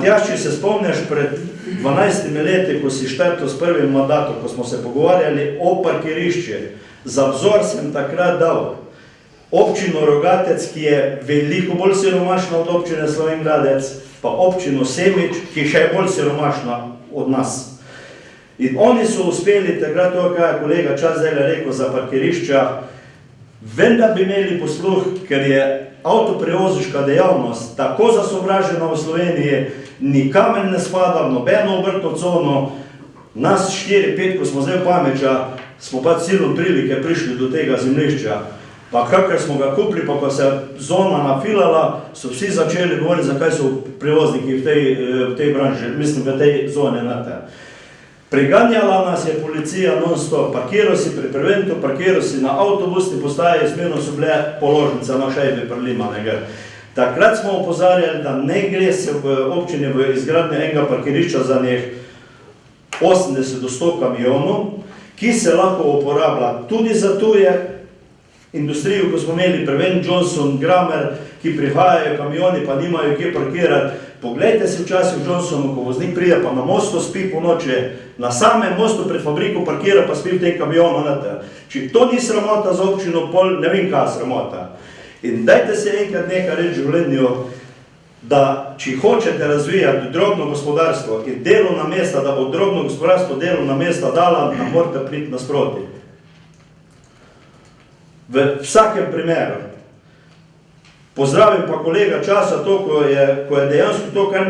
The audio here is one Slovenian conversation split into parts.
Matjaž, če se spomniš pred 12 leti, ko si štartal s prvim mandatom, ko smo se pogovarjali o parkirišče, za vzor sem takrat dal občino Rogatec, ki je veliko bolj siromašna od občine Slovenj Gradec, pa občino Semič, ki še je bolj siromašna od nas. In oni so uspeli takrat to, kaj je kolega Čas zdaj rekel za parkirišča, vendar bi imeli posluh, ker je avtoprevoziška dejavnost tako zasovražena v Sloveniji, nikamer ne spada v nobeno obrtno cono. Nas 4-5, ko smo zdaj v Pameča, smo pa silom prilike prišli do tega zemljišča. Pa kakor smo ga kupili, pa ko se zona nafilala, so vsi začeli govoriti, zakaj so prevozniki v tej branži, mislim, v tej zoni. Preganjala nas je policija non-stop, parkiral si pri preventu, parkiral si na avtobusni postaji, zmerno so bile položnice na šajbi prilimanega. Takrat smo opozarjali, da ne gre se v občini v izgradnje enega parkirišča za njih 80 do 100 kamionov, ki se lahko uporablja tudi za tuje industrijo, ko smo imeli Prevent, Johnson, Gramer, ki prihajajo kamioni, pa nimajo kje parkirati. Poglejte si včasih v Johnsonu, ko voznik pride, pa na mostu spi po noči, na samem mostu pred fabriko parkira, pa spi v tem kamionu. Če to ni sramota za občino, pol ne vem kaj sramota. In dajte se enkrat nekaj reči v življenju, da če hočete razvijati drobno gospodarstvo in delovna mesta, da bo drobno gospodarstvo delovna mesta dala, nam morate priti nasproti. V vsakem primeru. Pozdravim pa kolega Časa to, ko je dejansko to, kar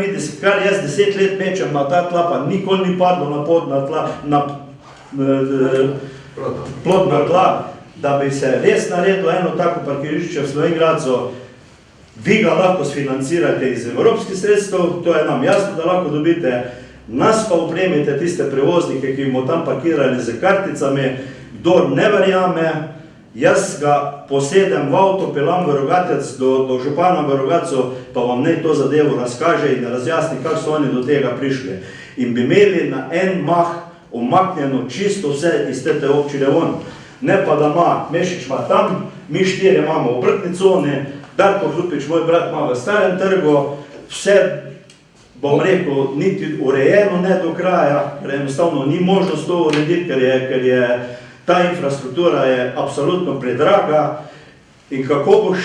jaz 10 let mečem na ta tla, pa nikoli ni padlo na podna tla, na plodna tla, da bi se res naredilo eno tako parkirišče v Slovenj Gradcu. Vi ga lahko sfinancirate iz evropskih sredstev, to je nam jasno, da lahko dobite. Nas pa opremite tiste prevoznike, ki bomo tam parkirali z karticami. Kdor ne verjame, jaz ga posedem v avto, pelam v Rogatec do župana v Rogatcu, pa vam ne to zadevo razkaže in razjasni, kako so oni do tega prišli. In bi imeli na en mah omaknjeno čisto vse iz te občine von. Ne pa da ima, Mešič ima tam, mi 4 imamo v obrtni coni, Darko Hrupič, moj brat, ima v Starem trgu, vse, bom rekel, niti urejeno ne do kraja, ker enostavno ni možnost to urediti, ker je ta infrastruktura je absolutno predraga. In kako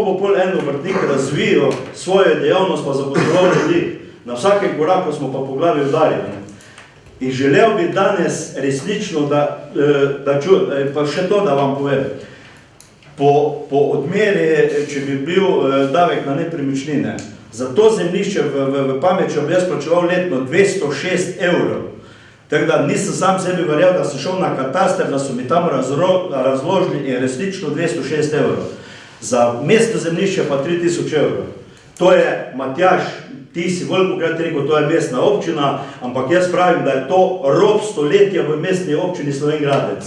bo pol en obrtnik razvijal svojo dejavnost pa zaposloval ljudi. Na vsakem koraku smo pa po glavi udarjeni. In želel bi danes resnično, pa še to, da vam povem, po odmeri, če bi bil davek na nepremičnine, za to zemljišče v Pameču bi jaz plačeval letno 206 evrov. Tako da nisem sam sebi verjel, da sem šel na kataster, da so mi tam razložili in resnično 206 evrov. Za mesto zemljišče pa 3000 evrov. To je, Matjaž, ti si velikokrat rekel, to je mestna občina, ampak jaz pravim, da je to rob stoletja v mestni občini Slovenj Gradec.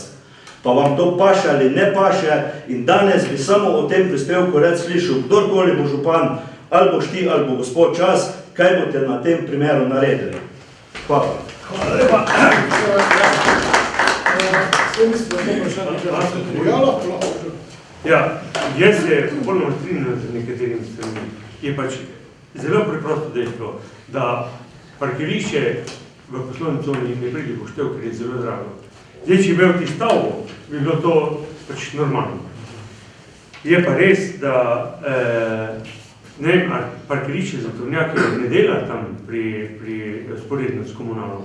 Pa vam to paše ali ne paše in danes bi samo o tem prispevku rad slišal, kdorkoli bo župan, ali boš ti, ali bo gospod Čas, kaj boste na tem primeru naredili. Hvala. Hvala lepa. Ja, jaz se popolnoma strinjam z nekaterim stvarmi. Je pač zelo preprosto dejstvo, da parkirišče v poslovni coni ne pride poštev, ker je zelo drago. Zdaj, če imel ti stavbo, bi bilo to pač normalno. Je pa res, da ne vem, parkirišče za tovornjake ne dela tam pri sporedno s komunalom.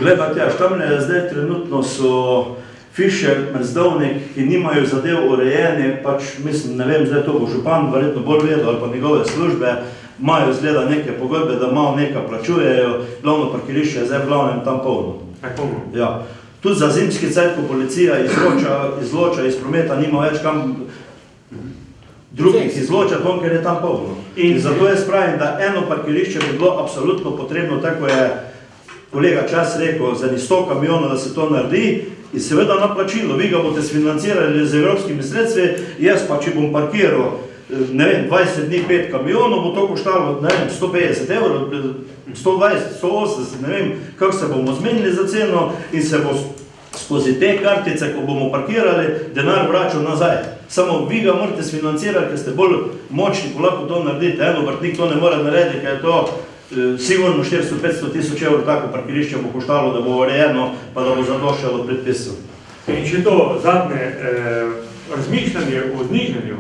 Glej, Matjaž, tam zdaj trenutno so Fišer, Mezdovnik, ki nimajo zadev urejene, pač mislim, ne vem, zdaj to bo župan verjetno bolj vedel, ali pa njegove službe, imajo zgleda neke pogodbe, da malo nekaj plačujejo, glavno parkirišče je zdaj v glavnem tam polno. Ja. Tudi za zimski cajt, ko policija izloča iz prometa, nima več kam drugih izločati, ker je tam polno. In zato jaz pravim, da eno parkirišče bi bilo absolutno potrebno, tako je kolega Čas rekel, za 100 kamionov, da se to naredi in seveda na plačilo. Vi ga boste sfinancirali z evropskimi sredstvi, jaz pa, če bom parkiral, ne vem, 20 dni 5 kamionov, bo to koštalo, ne vem, 150 evrov, 120, 180, ne vem, kako se bomo zmenili za ceno in se bo skozi te kartice, ko bomo parkirali, denar vračal nazaj. samo vi ga morate sfinancirati, ker ste bolj močni, ko lahko to naredite. En obrtnik to ne more narediti, ker je to sigurno 400-500 tisoč evrov tako parkirišče bo koštalo, da bo urejeno, pa da bo zadoščalo predpisov. In če to zadnje razmišljanje o znižanju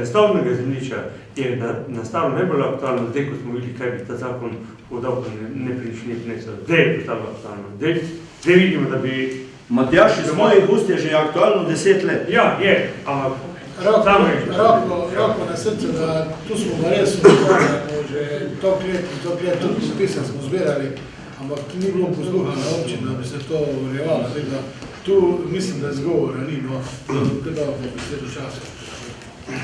stavbnega zemljišča je nastalo najbolj aktualno, zdaj, ko smo videli, kaj bi ta zakon o davku nepremičnin prinesel. Zdaj je postalo aktualno. Zdaj vidimo, da bi... Matjaž, iz mojih ust je že aktualno 10 let. Ja, je, ampak... Roko na srce, da tu smo ga res upravljali, že toliko let tudi spisa smo zbirali, ampak ni bilo posluha na občin, da bi se to urejevalo. Tu mislim, da zgovora ni, no, da bo besedo časa.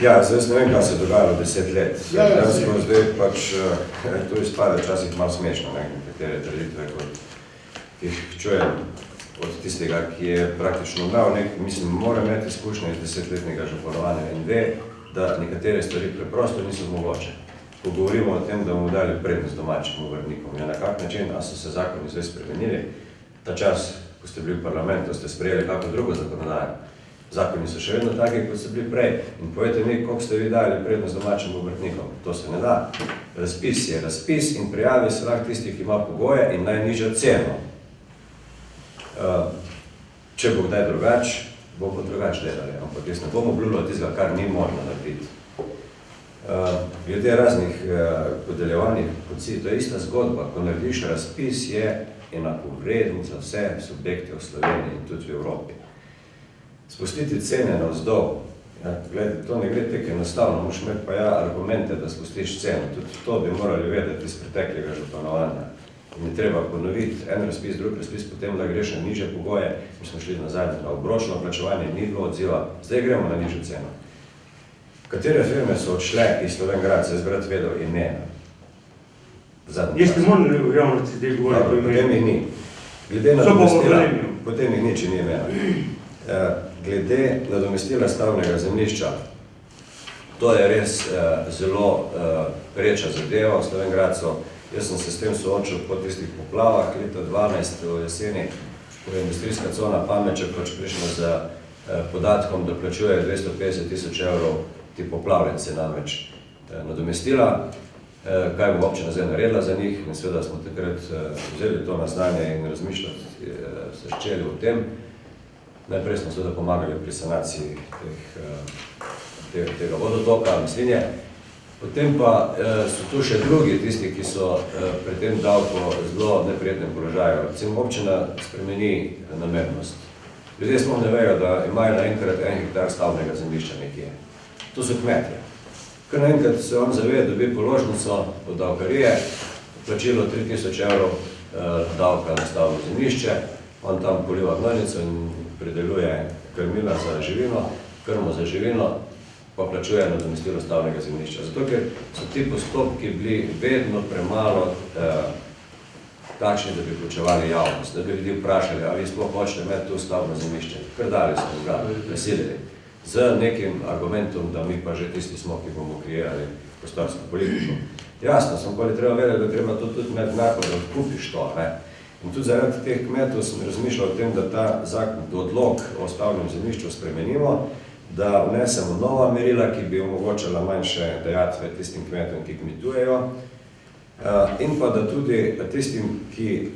Ja, zdaj ne vem, kaj se je dogajalo 10 let. Zdaj pač, to izpade včasih malo smešno, nekatere trditve, kot jih čujem od tistega, ki je praktično imel mislim, mora imeti izkušnje iz 10-letnega županovanja in ve, da nekatere stvari preprosto niso mogoče. Ko govorimo o tem, da bomo dali prednost domačim obrtnikom, na kak način, a so se zakoni zdaj spremenili, ta čas, ko ste bili v parlamentu, ste sprejeli kako drugo zakonodajo. Zakoni so še vedno taki, kot so bili prej. In povejte mi, koliko ste vi dali prednost domačim obrtnikom. To se ne da. Razpis je razpis in prijavi se lahko tistih, ki ima pogoje in najnižjo ceno. Če bo kdaj drugač, bomo drugač delali. Ampak jaz ne bom obljubljal tistega, kar ni možno narediti. Glede raznih podeljevanih koncij, to je ista zgodba. Ko narediš razpis, je enakovreden za vse subjekte v Sloveniji in tudi v Evropi. Spustiti cene navzdol, to ne gre tako enostavno, moraš imeti pa argumente, da spustiš ceno. Tudi to bi morali vedeti iz preteklega županovanja. In je treba ponoviti en razpis, drug razpis, potem da greš na nižje pogoje. Mi smo šli nazaj na obročno plačevanje, ni bilo odziva, zdaj gremo na nižjo ceno. Katere firme so odšle iz Slovenj Gradca, jaz bi rad vedel imena? Jaz ne morem v javnosti zdaj govoriti o imenu. Potem jih ni. Glede nadomestila, potem jih ni, če ni imena. Glede nadomestila stavbnega zemljišča, to je res zelo pereča zadeva v Slovenj Gradcu. Jaz sem se s tem soočil po tistih poplavah leta 2012 v jeseni, ko je industrijska cona Pameče prišla z podatkom, da plačuje 250 tisoč evrov ti poplavljence namreč nadomestila, kaj bo občina zdaj naredila za njih. In seveda smo takrat vzeli to na znanje in razmišljati se začeli o tem. Najprej smo seveda pomagali pri sanaciji tega vodotoka, Mislinje. Potem pa so tu še drugi tisti, ki so pri tem davku zelo neprijetnem položaju. Recimo občina spremeni namernost. Ljudje sploh ne vejo, da imajo naenkrat 1 hektar stavbnega zemljišča nekje. To so kmetje. Kar naenkrat se on zave, dobi položnico od davkarije, plačilo 3000 evrov davka na stavbno zemljišče, on tam poliva gnojnico in prideluje krmila za živino, krmo za živino, pa plačuje nadomestilo stavbnega zemljišča. Zato, ker so ti postopki bili vedno premalo takšni, da bi vključevali javnost, da bi ljudi vprašali, ali sploh hočete imeti tu stavbno zemljišče. Kar dali smo ga, presilili. Z nekim argumentom, da mi pa že tisti smo, ki bomo kreirali prostorsko politiko. Jasno, sem pa treba vedeti, da treba to tudi imeti nekaj, da odkupiš to. In tudi zaradi teh kmetov sem razmišljal o tem, da ta odlog o stavbnem zemljišču spremenimo, da vnesemo nova merila, ki bi omogočala manjše dajatve tistim kmetom, ki kmetujejo, in pa da tudi tistim, ki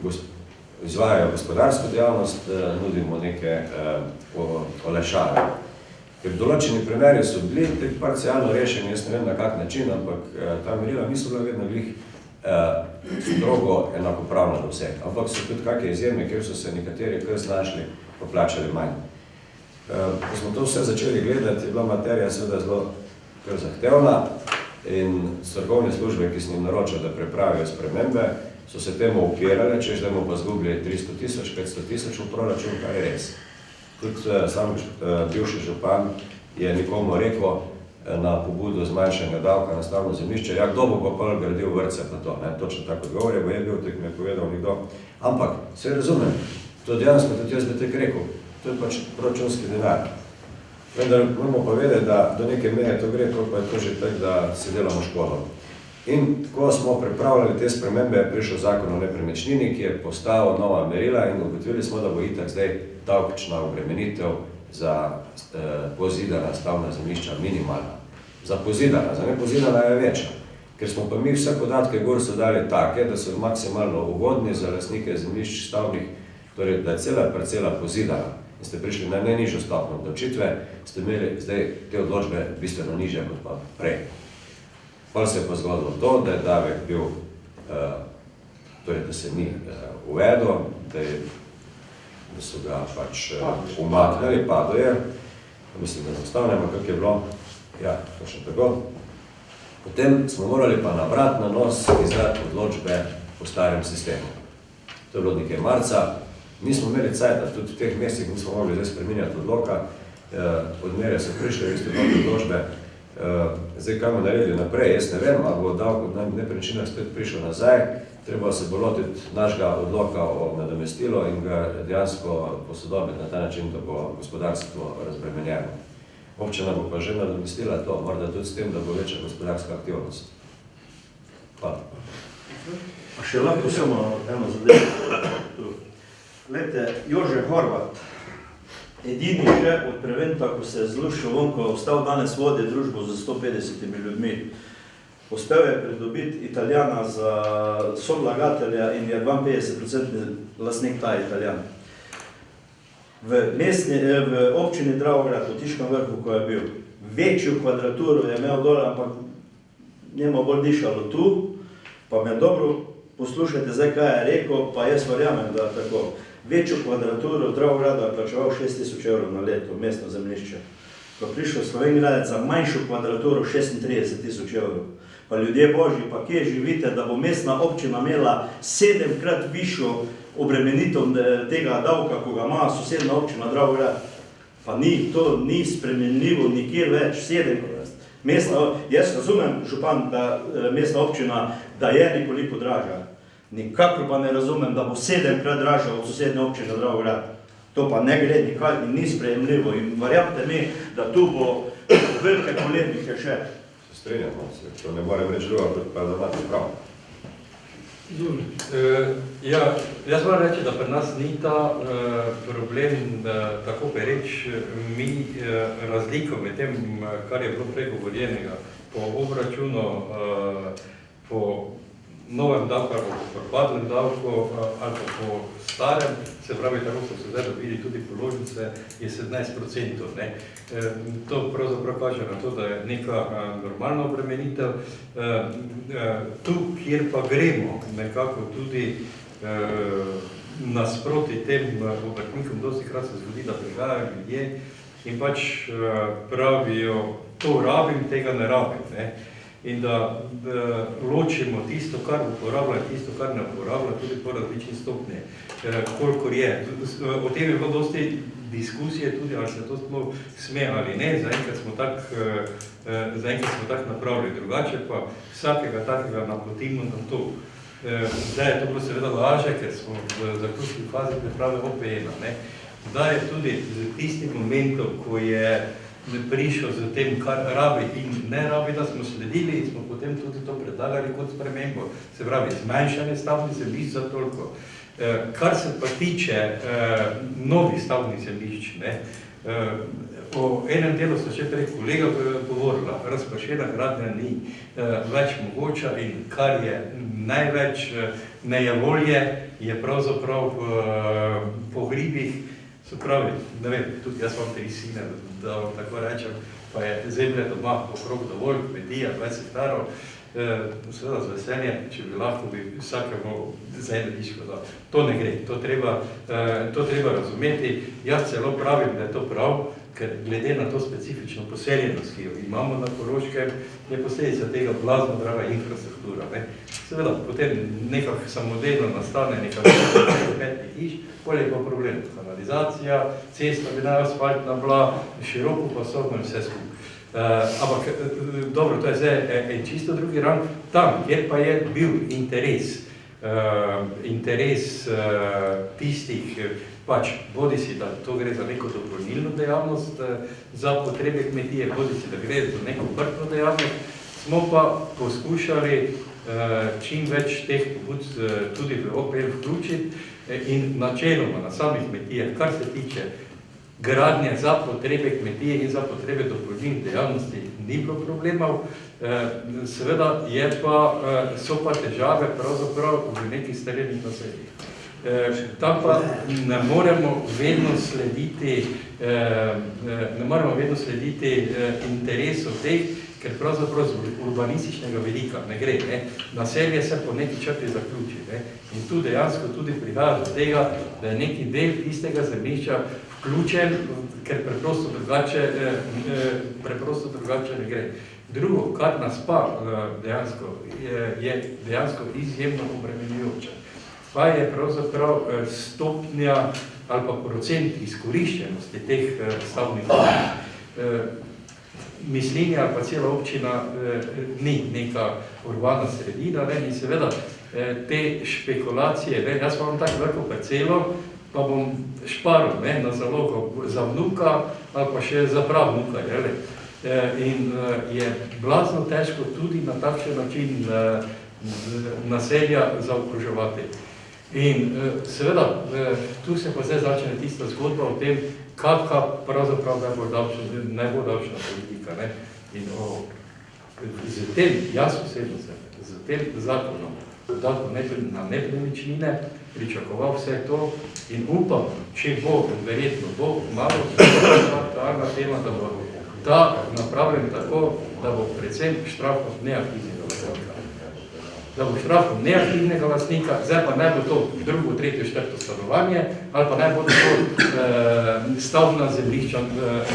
izvajajo gospodarsko dejavnost, nudimo neke olajšave. Ker določeni primeri so bili tako parcialno rešeni, jaz ne vem na kak način, ampak ta merila niso bila vedno glih strogo enakopravna do vseh. Ampak so tudi kakšne izjeme, kjer so se nekateri kar znašli, pa plačali manj. Ko smo to vse začeli gledati, je bila materija seveda zelo kar zahtevna in strokovne službe, ki sem jim naročil, da pripravijo spremembe, so se temu upirale, češ da bomo pa zgubili 300 tisoč, 500 tisoč v proračun, kar je res. Tudi sam bivši župan je nikomu rekel na pobudo zmanjšanja davka na stavbno zemljišče, ja, kdo bo pa gradil vrtce pa to, točno tako odgovor je, bo je bil, tako mi je povedal nekdo. Ampak, se razumem, to dejansko tudi jaz bi tako rekel, to je pač proračunski denar. Vendar moramo pa vedeti, da do neke meje to gre, pa je to že tako, da se delamo škodo. In ko smo pripravljali te spremembe, je prišel zakon o nepremičnini, ki je postavil nova merila in ugotovili smo, da bo itak zdaj davčna obremenitev za pozidana stavna zemljišča minimalna. Za pozidana, za nepozidana je večja. Ker smo pa mi vse podatke gor so dali take, da so maksimalno ugodni za lastnike zemljišč stavnih, torej da je cela parcela pozidana in ste prišli na najnižjo stopnjo obdavčitve, ste imeli zdaj te odločbe bistveno nižje kot pa prej. Pa se je pa zgodilo to, da je davek bil, torej da se ni uvedel, da so ga pač umaknili, padel je, mislim, da zastavljamo, kako je bilo, ja, to še tako. Potem smo morali pa na vrat na nos izdati odločbe po starem sistemu. To je bilo nekaj marca, nismo imeli cajta, tudi v teh mesecih nismo mogli zdaj spreminjati odloka, odmere so prišle, iste odločbe. Zdaj, kaj bomo naredili naprej, jaz ne vem, ali bo davek od nepremičninah spet prišel nazaj, treba se bo lotiti našega odloka o nadomestilo in ga dejansko posodobiti na ta način, da bo gospodarstvo razbremenjeno. Občina bo pa že nadomestila to, morda tudi s tem, da bo večja gospodarska aktivnost. Hvala. A še lahko samo eno zadevo. Glejte, Jože Horvat, edini še od Preventa, ko se je zlušil on, ko je ostal danes vodi družbo z 150 ljudmi, uspel je pridobiti Italijana za sovlagatelja in je 52% lastnik ta Italijan. V občini Dravograd, v Tiškem vrhu, ko je bil, večjo kvadraturo je imel dole, ampak njemu bolj dišalo tu, pa me dobro poslušajte zdaj, kaj je rekel, pa jaz verjamem, da tako. Večjo kvadraturo v Dravogradu je plačeval 6 000 € na leto, mestno zemljišče. Ko je prišel Slovenj Gradec za manjšo kvadraturo 36 000 €. Pa ljudje božji, pa kje živite, da bo mestna občina imela 7-krat višjo obremenitev tega davka, ko ga ima sosedna občina Dravograd. Pa to ni spremenljivo nikjer več, 7-krat. Jaz razumem, župan, da mestna občina, da je nekoliko dražja. Nikakor pa ne razumem, da bo 7-krat dražja od sosedne občine Dravograd. To pa ne gre nikaj in ni sprejemljivo. In verjamte mi, da tu bo velike polemike še. Se strenjamo, to ne morem reči drugo, kot pa da imate prav. Ja, jaz moram reči, da pri nas ni ta problem tako pereč. Mi razliko med tem, kar je bilo pregovorjenega po obračunu, po novem davku ali po propadlem davku ali po starem, se pravi, tako so se zdaj dobili tudi položnice, je 17%. To pravzaprav kaže na to, da je neka normalna obremenitev. Tu, kjer pa gremo nekako tudi nasproti tem obrtnikom, dosti krat se zgodi, da prihajajo ljudje in pač pravijo, to rabim, tega ne rabim. In da ločimo tisto, kar uporablja in tisto, kar ne uporablja, tudi po različni stopnji, kolikor je. O tem je bilo dosti diskusije tudi, ali se to sploh sme ali ne, zaenkrat smo tak napravili, drugače pa vsakega takega napotimo na to. Zdaj je to bilo seveda lažje, ker smo v zaključni fazi priprave OPN-a. Da je tudi z tistim momentom, ko je prišel z tem, kar rabi in ne rabi, da smo sledili in smo potem tudi to predlagali kot spremembo. Se pravi, zmanjšanje stavnih zemljišč za toliko. Kar se pa tiče novih stavnih zemljišč, o enem delu so še prej kolega govorila, razpršena gradnja ni več mogoča in kar je največ nejevolje, je pravzaprav po hribih. Se pravi, ne vem, tudi jaz imam 3 sine, da vam tako rečem, pa je zemlje doma okrog dovolj, kmetija, 20 hektarov, seveda z veseljem, če bi lahko bi vsakemu zemljiško dal. To ne gre, to treba razumeti. Jaz celo pravim, da je to prav, ker glede na to specifično poseljenost, ki jo imamo na Koroškem, je posledica tega blazno draga infrastruktura. Seveda, potem nekako samodejno nastane nekako 5 hiš, potem je pa problem. Kanalizacija, cesta bi naj asfaltna bila, široko pasovno in vse skupaj. Ampak, dobro, to je zdaj en čisto drugi rang. Tam, kjer pa je bil interes tistih, pač bodisi, da to gre za neko dopolnilno dejavnost za potrebe kmetije, bodisi, da gre za neko obrtno dejavnost, smo pa poskušali čim več teh pobud tudi v OPN vključiti in načeloma na samih kmetijah, kar se tiče gradnje za potrebe kmetije in za potrebe dopolnilnih dejavnosti ni bilo problemov. Seveda so pa težave pravzaprav v nekih starejših naseljih. Tam pa ne moremo vedno slediti interesov teh, ker pravzaprav z urbanističnega velika ne gre. Naselje se po neki črti zaključi. In tu dejansko tudi prihaja do tega, da je neki del istega zemljišča vključen, ker preprosto drugače ne gre. Drugo, kar nas pa je dejansko izjemno obremenjujoče, pa je pravzaprav stopnja ali pa procent izkoriščenosti teh stavbnih objektov. Mislinja ali pa cela občina ni neka urbana sredina, in seveda te špekulacije, jaz imam tako veliko parcelo, pa bom šparil na zalogo za vnuka ali pa še za pravnuka. In je blazno težko tudi na takšen način naselja zaokroževati. In seveda, tu se pa zdaj začne tista zgodba o tem, kakva pravzaprav najbolj davčna politika. In z tem, jaz osebno z tem zakonom, davkom na nepremičnine, pričakoval vse to in upam, če bo, verjetno bo malo aktualna tema, da bo ta napravljen tako, da bo predvsem štrafom neaktivnega lastnika. Da bo štrafom neaktivnega lastnika, zdaj pa naj bo to drugo, tretje, četvrto stanovanje, ali pa naj bo to stavbna zemljišča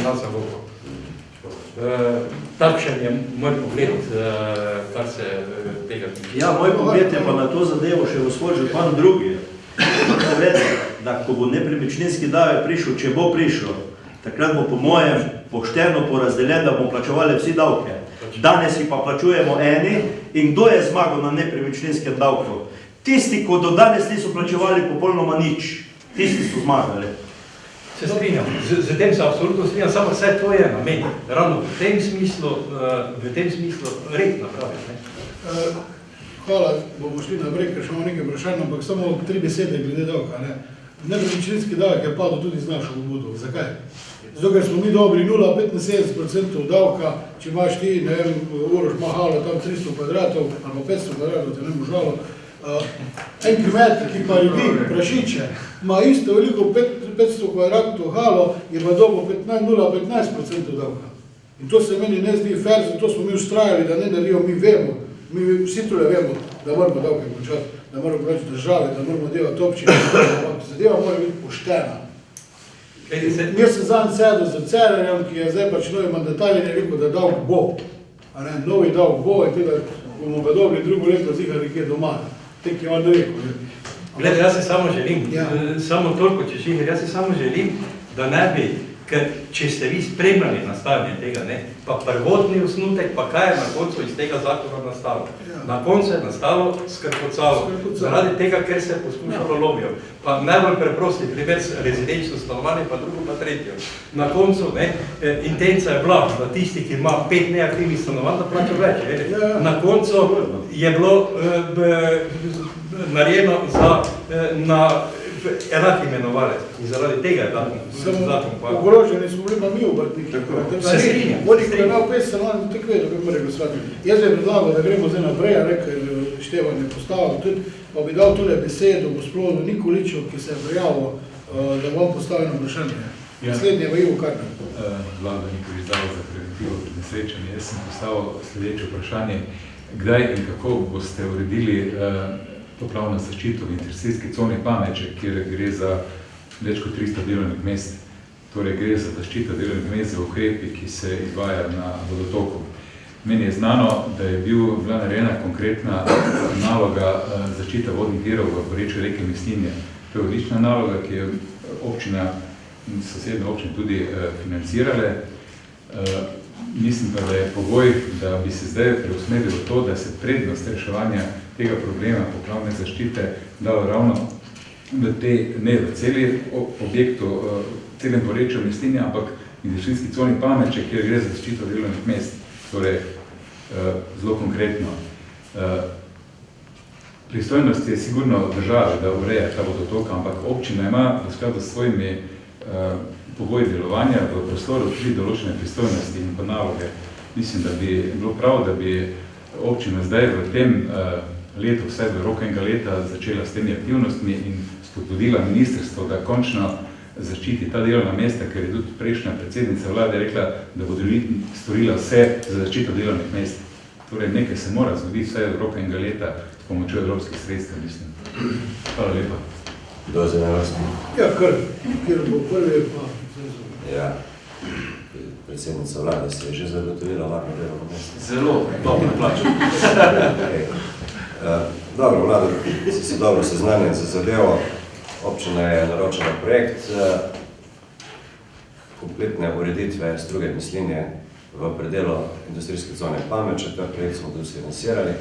na zalogo. Takšen je moj pogled, kar se tega tiče. Ja, moj pogled je pa na to zadevo še gospod župan drugi. Da ko bo nepremičninski davek prišel, če bo prišel, takrat bo po mojem pošteno porazdeljen, da bomo plačevali vsi davke. Danes jih pa plačujemo eni in kdo je zmagal na nepremičninskem davku? Tisti, ko do danes niso plačevali popolnoma nič, tisti so zmagali. Se strinjam, z tem se absolutno strinjam, samo vse to je namen. Ravno v tem smislu red napraviti. Hvala, bomo šli naprej, ker še imamo nekaj vprašanj, ampak samo 3 besede glede davka. Nepremičninski davek je padel tudi z našo pobudo. Zakaj? Zato, ker smo mi dobri 0,75% davka, če imaš ti, ne vem, Uroš Mahalo, tam 300 kvadratov, ali 500 kvadratov, te ne bo žalo. En kmet, ki pa ljudi, prašiče, ima isto veliko 500 kvadratov halo, je pa dobo 0,15% davka. In to se meni ne zdi fair, zato smo mi ustrajali, da ne naredijo, mi vemo, mi vsi tole vemo, da moramo davke končati, da moramo plačati države, da moramo delati občine, zadeva mora biti poštena. Jaz sem zanj sedel z Cerarjem, ki je zdaj pač novi mandatar in je rekel, da davk bo. Novi davk bo in tudi bomo ga dobili drugo leto zihar nekje doma. Tek je on rekel. Glede, jaz se samo želim, samo toliko, jaz se samo želim, da ne bi, ker če ste vi spremljali nastavljanje tega, pa prvotni osnutek, pa kaj je na koncu iz tega zakona nastalo? Na koncu je nastalo skrpocalo, zaradi tega, ker se je poskušalo lomijo. Pa najbolj preprosti primer rezidenčno stanovanje, pa drugo, pa tretjo. Na koncu, intenca je bila, da tisti, ki ima 5 neaktivnih stanovanj, da plača več. Na koncu je bilo narejeno na enak imenovalec in zaradi tega je zakon. Ogroženi smo bili pa mi obrtniki. Se strinjam. Oni, ko je imel 5 stanovanj, tako vedo, kako mora glasovati. Jaz bi predlagal, da gremo zdaj naprej, ker Števan je postavil tudi, pa bi dal tole besedo gospodu Nikoliču, ki se je prijavil, da bom postavil na vprašanje. Naslednje v Ivo Karner. Vlada Nikolič dal za preventivo pred nesrečami. Jaz sem postavil sledeče vprašanje. Kdaj in kako boste uredili poplavno zaščito v intersecijski coni Pameče, kjer gre za več kot 300 delovnih mest. Torej gre za zaščito delovnih mest za ukrepi, ki se izvajajo na vodotoku. Meni je znano, da je bila narejena konkretna naloga zaščita vodnih virov v porečju reke Meslinje. To je odlična naloga, ki je občina in sosedne občine tudi financirale. Mislim pa, da je pogoj, da bi se zdaj preusmerilo to, da se prednost reševanja tega problema poplavne zaščite dalo ravno ne v celi objektu, celem porečju Meslinje, ampak v industrijski coni Pameče, kjer gre za zaščito delovnih mest. Torej, zelo konkretno. Pristojnost je sigurno države, da ureja ta vodotok, ampak občina ima v skladu s svojimi pogoj delovanja v prostoru tudi določene pristojnosti in pa naloge. Mislim, da bi bilo prav, da bi občina zdaj v tem letu, vsaj v roku enega leta, začela s temi aktivnostmi in spodbudila ministrstvo, da končno zaščiti ta delovna mesta, ker je tudi prejšnja predsednica vlade rekla, da bo storila vse za zaščito delovnih mest. Torej, nekaj se mora zgoditi vsaj v roku enega leta s pomočjo evropskih sredstev, mislim. Hvala lepa. Kdo je za vrsti? Ja, ker bo prvi pa. Ja. Predsednica vlade se je že zagotovila varno delovno mesto. Zelo dobro plačo. Okay. Dobro, vlada, si dobro seznanjen za zadevo. Občina je naročila projekt kompletne ureditve struge Mislinje v predelu industrijske cone Pameče. Ta projekt smo tudi financirali.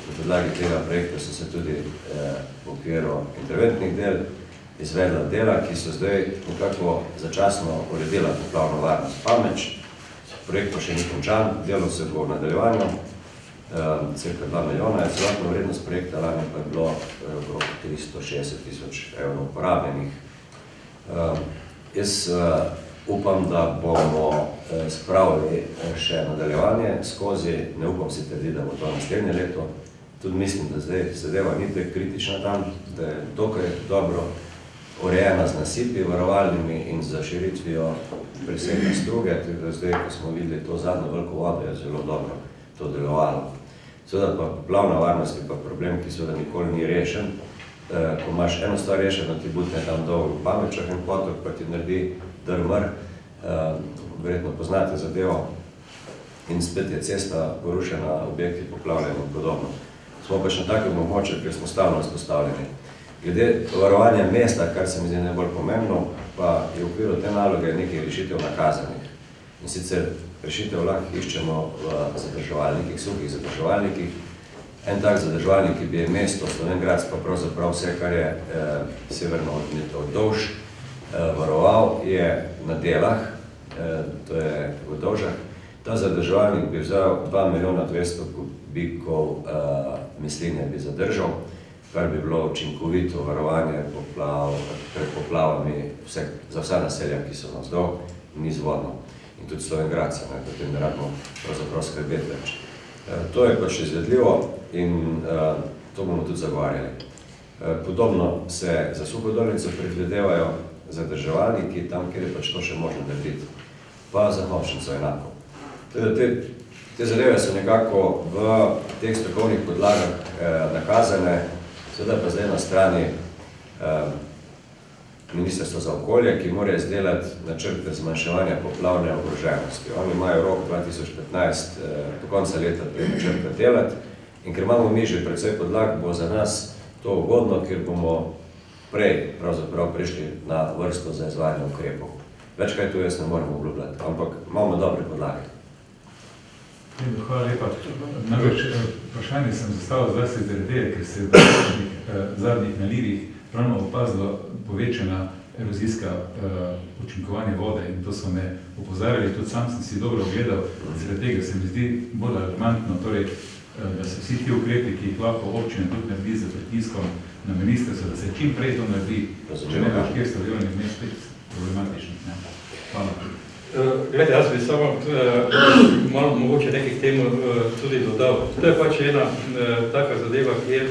V podlagi tega projekta so se tudi v okviru interventnih del izvedla dela, ki so zdaj nekako začasno uredila poplavno varnost Pameč. Projekt pa še ni končan, delo se bo v nadaljevanju, cirka 2 milijona je celotna vrednost projekta, lani pa je bilo okrog 360 000 evrov porabljenih. Jaz upam, da bomo spravili še nadaljevanje skozi, ne upam si trdi, da bo to naslednje leto. Tudi mislim, da zdaj zadeva ni tako kritična tam, da je dokaj dobro urejena z nasipi, varovalnimi in z širitvijo preseka struge, tako da zdaj, ko smo videli to zadnjo veliko vodo, je zelo dobro to delovalo. Seveda pa poplavna varnost je pa problem, ki seveda nikoli ni rešen. Ko imaš eno stvar rešeno, ti butne tam dol v Pamečah in potok, pa ti naredi drmr, verjetno poznate zadevo, in spet je cesta porušena, objekti poplavljeni in podobno. Smo pa še na takem območju, ker smo stalno izpostavljeni. Glede varovanja mesta, kar se mi zdi najbolj pomembno, pa je v okviru te naloge nekaj rešitev nakazanih. In sicer rešitev lahko iščemo v zadrževalnikih, suhih zadrževalnikih. En tak zadrževalnik, ki bi je mesto Slovenj Gradec, pa pravzaprav vse, kar je severno od Dolž, varoval, je na Delah, to je v Dolžah. Ta zadrževalnik bi vzel 2.200.000 kubikov Mislinje bi zadržal, kar bi bilo učinkovito varovanje pred poplavami za vsa naselja, ki so nas dol, nizvodno. In tudi Slovenj Gradca, potem ne rabimo pravzaprav skrbeti več. To je pač izvedljivo in to bomo tudi zagovarjali. Podobno se za Suhodolnico predvidevajo zadrževalniki, tam, kjer je pač to še možno narediti. Pa za Hovšnico enako. Te zadeve so nekako v teh strokovnih podlagah nakazane, seveda pa zdaj na strani Ministrstva za okolje, ki mora izdelati načrte zmanjševanja poplavne ogroženosti. Oni imajo rok 2015 do konca leta te načrte delati in ker imamo mi že precej podlag, bo za nas to ugodno, ker bomo prej pravzaprav prišli na vrsto za izvajanje ukrepov. Več kaj tu jaz ne moremo obljubljati, ampak imamo dobre podlage. Hvala lepa. Največ vprašanje sem zastavil zdaj se zaradi, ker se je v zadnjih nalivih ravno opazilo povečana erozijska učinkovanje vode in to so me opozarjali, tudi sam sem si dobro ogledal, zaradi tega se mi zdi bolj alarmantno, torej, da se vsi ti ukrepi, ki jih lahko občina tudi naredi za pritiskom na ministrstvo, da se čim prej to naredi, če ne več kjer so delovnih mest problematičnih. Hvala. Glede, jaz bi samo malo mogoče nekaj k temu tudi dodal. To je pač ena taka zadeva, kjer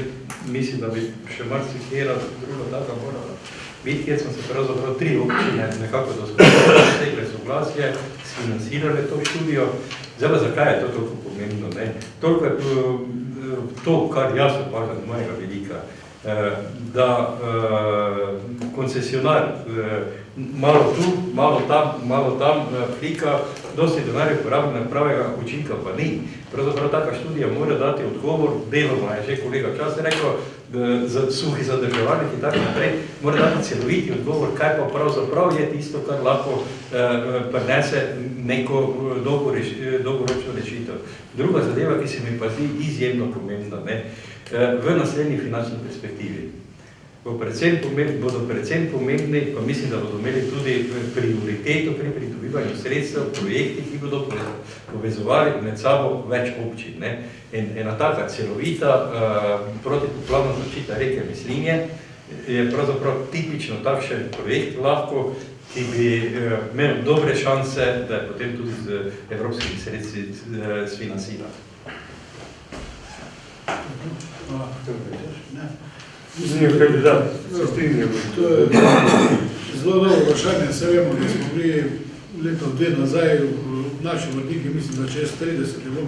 mislim, da bi še marsikera druga taka morala biti, kjer smo se pravzaprav 3 občine nekako dosegle soglasje, sfinancirale to študijo. Zdaj, zakaj je to toliko pomembno? Toliko je to, kar jaz opažam z mojega vidika, da koncesionar malo tu, malo tam flika, dosti denarja porabljenega, pravega učinka pa ni. Pravzaprav taka študija mora dati odgovor, deloma je že kolega Čas rekel, za suhi zadrževalnik in tako naprej, mora dati celoviti odgovor, kaj pa pravzaprav je tisto, kar lahko prinese neko dolgoročno rešitev. Druga zadeva, ki se mi pa zdi izjemno pomembna, v naslednji finančni perspektivi. Bodo predvsem pomembni, pa mislim, da bodo imeli tudi prioriteto pri pridobivanju sredstev, projekti, ki bodo povezovali med sabo več občin. In ena taka celovita protipoplavna zaščita reke Mislinje je pravzaprav tipično takšen projekt lahko, ki bi imel dobre šanse, da je potem tudi z evropskimi sredstvi sfinanciran. Zanimivo, kaj bi dal, se strinjamo. To je zelo dobro vprašanje. Vse vemo, da smo bili leto dve nazaj v naši vrtniki, mislim, da čez 30 je bilo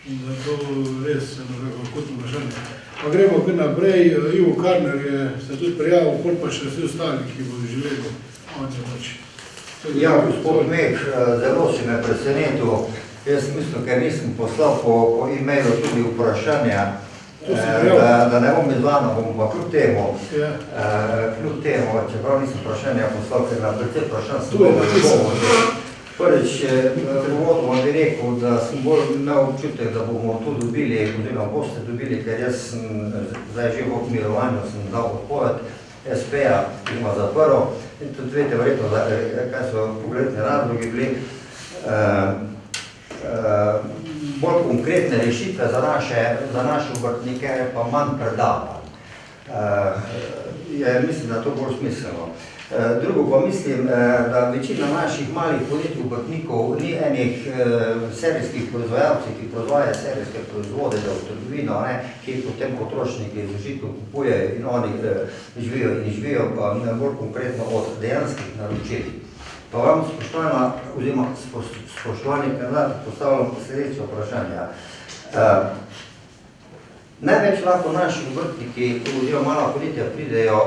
in da je to res akutno vprašanje. Pa gremo kar naprej. Ivo Karner je se tudi prijavil, koliko pa še vsi ostali, ki bodo živeli. Ja, gospod Mek, zelo si me presenetil. Jaz mislim, ker nisem poslal po e-mailu tudi vprašanja, da ne bom izvano, bom pa kljub temu, čeprav nisem vprašanja poslal, ker na precej vprašanj sem bolj. Prvič, uvodno bi rekel, da sem bolj imel občutek, da bomo to dobili, oziroma boste dobili, ker jaz sem zdaj že v mirovanju, sem dal odpoved SP-ja, ki ima zaprl. In tudi vete verjetno, kaj so pogledne razlogi bili. Bolj konkretne rešitve za naše obrtnike pa manj predavanj. Mislim, da to bolj smiselno. Drugo pa mislim, da večina naših malih podjetij obrtnikov ni enih serijskih proizvajalcev, ki proizvajajo serijske proizvode za trgovino, ki jih potem potrošniki z užitkom kupujejo in oni živijo pa bolj konkretno od dejanskih naročil. Pa vam, spoštovana, oziroma spoštovani kandidat, postavljam sledeče vprašanje. Največ lahko naši obrtniki oziroma mala podjetja pridejo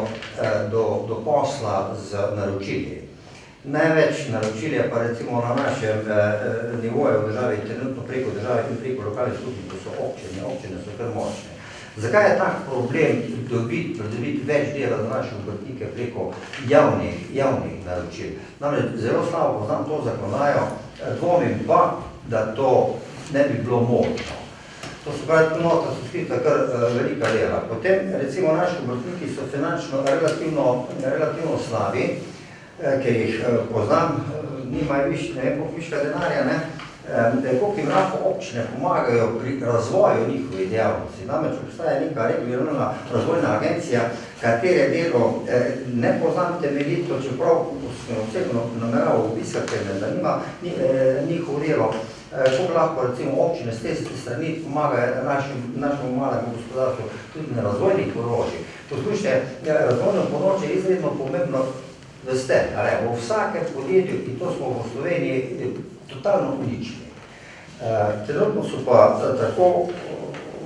do posla z naročili. Največ naročil je pa recimo na našem nivoju v državi, trenutno preko države in preko lokalnih skupin, ko so občine. Občine so kar močne. Zakaj je tak problem pridobiti več dela za naše obrtnike preko javnih naročil? Namreč zelo slabo poznam to zakonodajo, dvomim pa, da to ne bi bilo možno. To se pravi, nota so skrita kar velika dela. Potem, recimo, naši obrtniki so finančno relativno slabi, ker jih poznam, nimajo ne vem, koliko viška denarja, koliko jim lahko občine pomagajo pri razvoju njihovih dejavnosti. Namreč obstaja neka regionalna razvojna agencija, katere delo ne poznam temeljito, čeprav sem osebno nameraval obiskati, ker me zanima njihovo delo. Koliko lahko recimo občine z te strani pomagajo našemu malemu gospodarstvu tudi na razvojnih področjih. Poslušajte, razvojno področje je izredno pomembno, veste, v vsakem podjetju, in to smo v Sloveniji totalno uničili. Trenutno so pa tako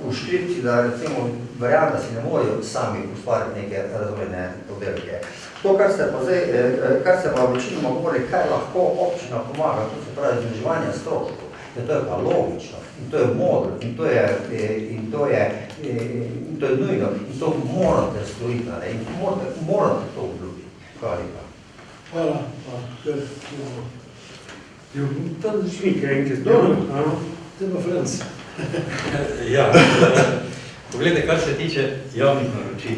v škripci, da recimo verjamem, da si ne morajo sami ustvariti neke razvojne oddelke. To, kar se pa večinoma govori, kaj lahko občina pomaga, to se pravi zniževanje stroškov. To je pa logično, in to je modro, in to je nujno, in to morate storiti, in morate to obljubiti. Hvala lepa. Hvala. To začni, kaj enkrat. Dobro, te pa Franc. Ja, pogledajte, kar se tiče javnih naročil.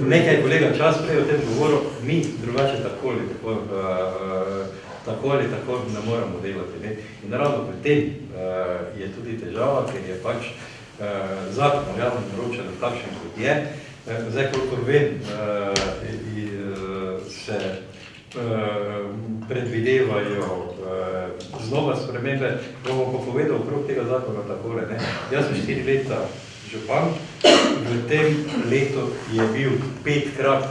Nekaj kolega čas prej o tem govoril, mi drugače tako ali tako ne moramo delati. In ravno pri tem je tudi težava, ker je pač zakon o javnem naročanju takšen, kot je. Zdaj, kolikor vem, se predvidevajo znova spremembe, bomo pa povedal okrog tega zakona takole. Jaz sem 4 leta župan, v tem letu je bil 5-krat,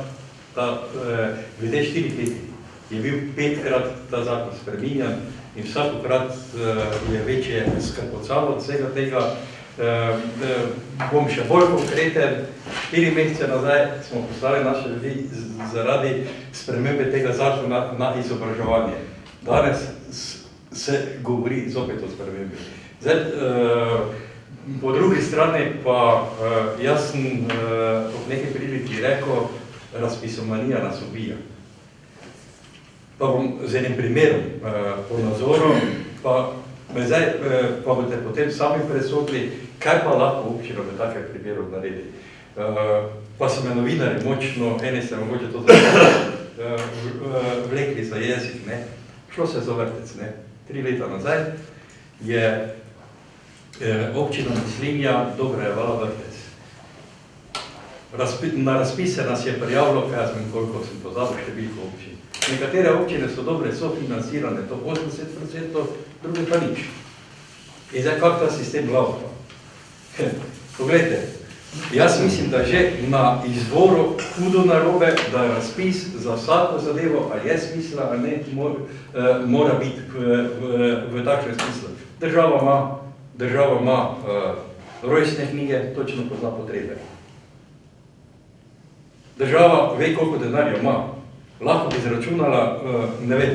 glede 4 leti, je bil 5-krat ta zakon spreminjan in vsakokrat je večje skrpocalo od vsega tega. Bom še bolj konkreten, 4 mesece nazaj smo poslali naše ljudi zaradi spremembe tega zakona na izobraževanje. Danes se govori zopet o spremembi. Zdaj, po drugi strani pa jaz sem ob nekaj priliki rekel, razpisomanija nas ubija. Pa bom z enim primerom po nazoru, pa boste potem sami presodili, kaj pa lahko občina v takem primeru naredi. Pa so me novinari močno, eni se mogoče to vlekli za jezik, šlo se za vrtec. 3 leta nazaj je občina Mislinja dograjevala vrtec. Na razpise nas je prijavilo, kaj jaz vem koliko, sem pozabil številko občin. Nekatere občine so dobre, so financirane, to 80%, druge pa nič. In zdaj, kako ta sistem laufa? Poglejte, jaz mislim, da že na izvoru hudo narobe, da je razpis za vsako zadevo, ali je smisla, ali ne, mora biti v takšnem smislu. Država ima rojstne knjige, točno pozna potrebe. Država ve, koliko denarja ima. Lahko bi izračunala, ne vem,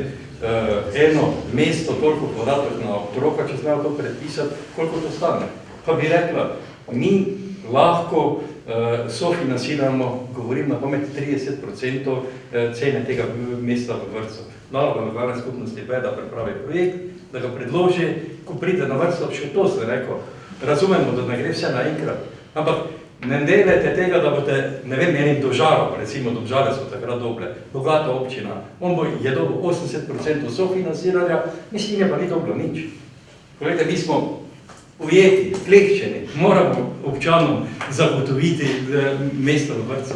eno mesto, toliko kvadratov na otroka, če znajo to predpisati, koliko to stane. Pa bi rekla, mi lahko sofinansiramo, govorim na pamet, 30% cene tega mesta v vrtcu. Naloga lokalne skupnosti pa je, da pripravi projekt, da ga predloži, ko pride na vrtcu, še to se rekel, razumemo, da ne gre vse naenkrat, ampak ne delajte tega, da boste, ne vem, enim Domžalom, recimo Domžale so takrat dobre, bogata občina, on je dobil 80% sofinansiranja, mislim, je pa ni dobro nič. Poglejte, mi smo ujeti, klekčeni, moramo občanom zagotoviti mesto v vrtcu.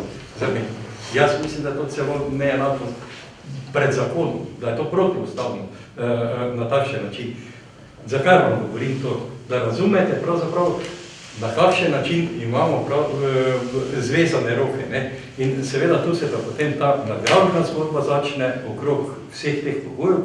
Jaz mislim, da je to celo neenakost pred zakonom, da je to protiustavno na takšen način. Zakaj vam govorim to? Da razumete pravzaprav, na kakšen način imamo zvezane roke. Ne? In seveda tu se pa potem ta nagrabna zgodba začne okrog vseh teh pogojev,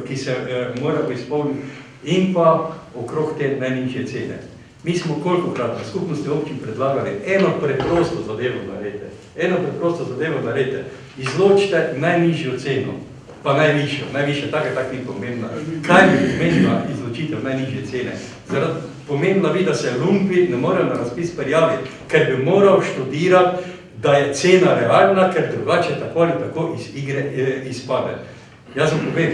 ki se morajo izpolniti, in pa okrog te najnižje cene. Mi smo kolikokrat na skupnosti občin predlagali eno preprosto zadevo naredite. Izločite najnižjo ceno, pa najvišjo, tako ni pomembna. Kaj bi pomenila izločitev najnižje cene? Pomembno bi, da se lumpi ne morejo na razpis prijaviti, ker bi moral študirati, da je cena realna, ker drugače tako ali tako iz igre izpade. Jaz vam povem,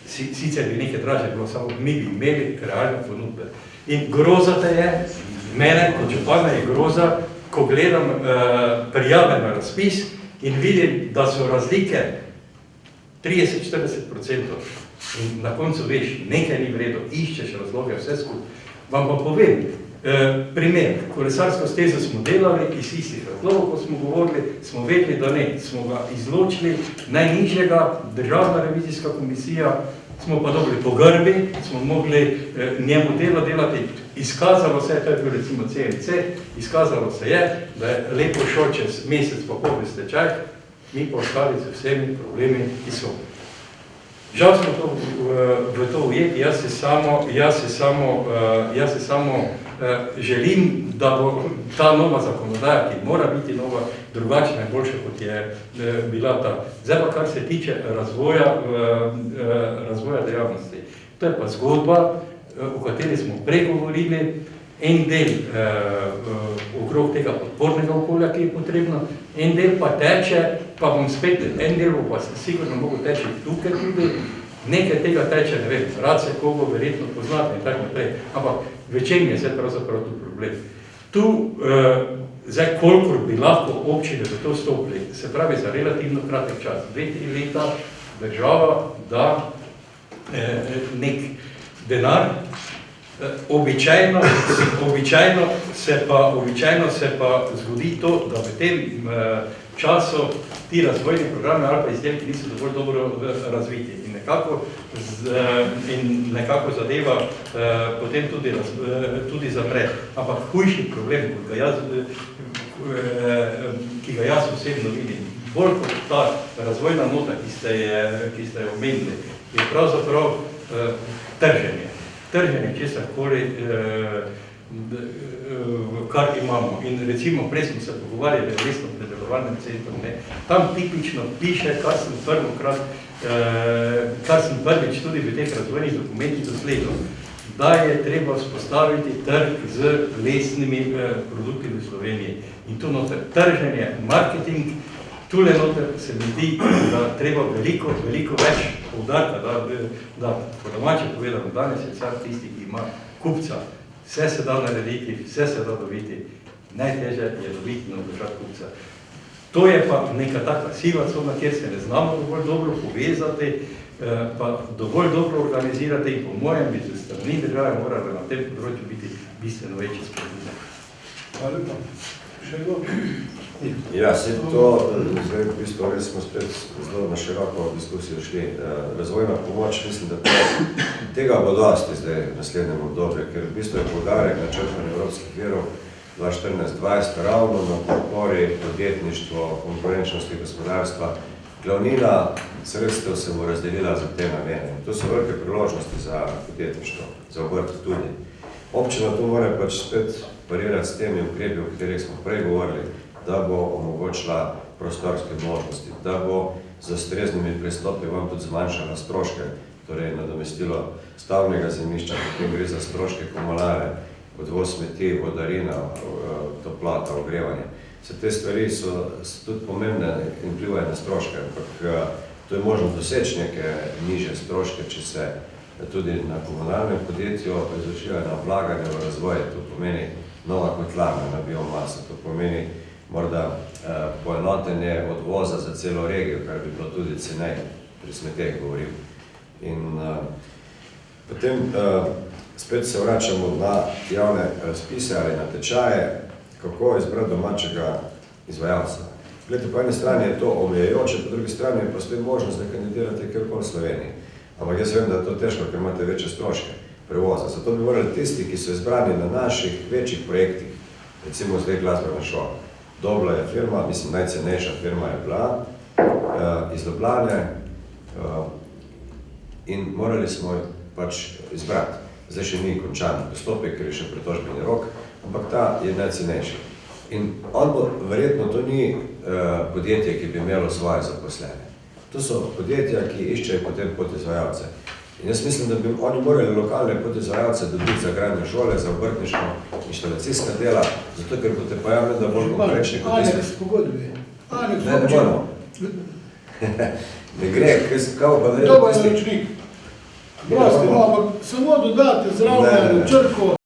sicer bi nekaj draže bilo, samo mi bi imeli realne ponudbe. In groza te je, mene kot župana je groza, ko gledam prijave na razpis in vidim, da so razlike 30-40%. In na koncu veš, nekaj ni v redu, iščeš razloge, vse skupaj. Vam pa povem, primer, kolesarsko stezo smo delali iz istih razlogov, ko smo govorili, smo vedeli, da ne, smo ga izločili, najnižjega, Državna revizijska komisija, smo pa dobili po grbi, smo mogli njemu delo delati, izkazalo se je, to je bil recimo CMC, izkazalo se je, da je lepo šel čez mesec pa pol v stečaj, mi pa ostali z vsemi problemi, ki so. Žal smo v to ujeti, jaz se samo želim, da bo ta nova zakonodaja, ki mora biti nova, drugačna in boljša, kot je bila ta. Zdaj pa, kar se tiče razvoja dejavnosti. To je pa zgodba, o kateri smo pregovorili, en del okrog tega podpornega okolja, ki je potrebno, en del pa teče, pa bom spet, en del pa sigurno mogo teči tukaj tudi, nekaj tega teče, ne vem, Race, kogo verjetno poznate in tako naprej, ampak v čem je zdaj pravzaprav tu problem? Tu, zdaj, kolikor bi lahko občine v to stopili, se pravi za relativno kratek čas, 2-3 leta država da nek denar, običajno se pa zgodi to, da v tem času ti razvojni programi ali pa izdelki niso dovolj dobro razviti in nekako zadeva potem tudi zamre. Ampak hujši problem, ki ga jaz osebno vidim, bolj kot ta razvojna nota, ki ste jo omenili, je pravzaprav trženje. Trženje česarkoli, kar imamo. In recimo, prej smo se pogovarjali o lesno predelovalnem centru, tam tipično piše, kar sem prvič tudi v teh razvojnih dokumentih dosledil, da je treba vzpostaviti trg z lesnimi produkti v Sloveniji. In tu noter trženje, marketing, tule noter se mi zdi, da treba veliko več poudarka, da po domače povedano, danes je car tisti, ki ima kupca. Vse se da narediti, vse se da dobiti, najtežje je dobiti in obdržati kupca. To je pa neka taka siva cona, kjer se ne znamo dovolj dobro povezati, pa dovolj dobro organizirati in po mojem bi se strani države morali na tem področju biti bistveno večji spodbude. Hvala lepa. Še kdo? Ja, se to, zdaj v bistvu res smo spet zelo na široko diskusijo šli. Razvojna pomoč, mislim, da tega bo dosti zdaj v naslednjem obdobju, ker v bistvu je poudarek na črpanju evropskih virov 2014-2020 ravno na podpori podjetništvo, konkurenčnosti gospodarstva. Glavnina sredstev se bo razdelila za te namene. To so velike priložnosti za podjetništvo, za obrt tudi. Občina to mora pač spet parirati s temi ukrepi, o katerih smo prej govorili, da bo omogočila prostorske možnosti, da bo z ustreznimi pristopi vam tudi zmanjšala stroške, torej nadomestilo stavnega zemljišča, potem gre za stroške komunale, odvoz smeti, vodarina, toplota, ogrevanje. Vse te stvari so tudi pomembne in vplivajo na stroške, ampak to je možno doseči neke nižje stroške, če se tudi na komunalnem podjetju izvršijo na vlaganje v razvoje. To pomeni nova kotlarna na biomaso, to pomeni morda poenotenje odvoza za celo regijo, kar bi bilo tudi ceneje, pri smeteh govorim. In potem spet se vračamo na javne razpise ali na tečaje, kako izbrati domačega izvajalca. Glede, po eni strani je to omejujoče, po drugi strani je pa s tem možnost, da kandidirate kjerkoli v Sloveniji. Ampak jaz vem, da je to težko, ker imate večje stroške prevoza. Zato bi morali tisti, ki so izbrani na naših večjih projektih, recimo zdaj glasbena šola. Dobla je firma, mislim, najcenejša firma je bila iz Ljubljane in morali smo jo pač izbrati. Zdaj še ni končan postopek, ker je še pritožbeni rok, ampak ta je najcenejši. In on bo, verjetno to ni podjetje, ki bi imelo svoje zaposlene. To so podjetja, ki iščejo potem podizvajalce. In jaz mislim, da bi oni morali lokalne podizvajalce dobiti za gradnjo šole, za obrtništvo, inštalacijska dela, zato ker boste pa javljali, da bolj konkurenčni kot tiste. Aneks pogodbi. Aneks Ne, ne moramo. Ne gre, kao pa To pa je ročnik. Prosti, ampak samo dodate zraven črko,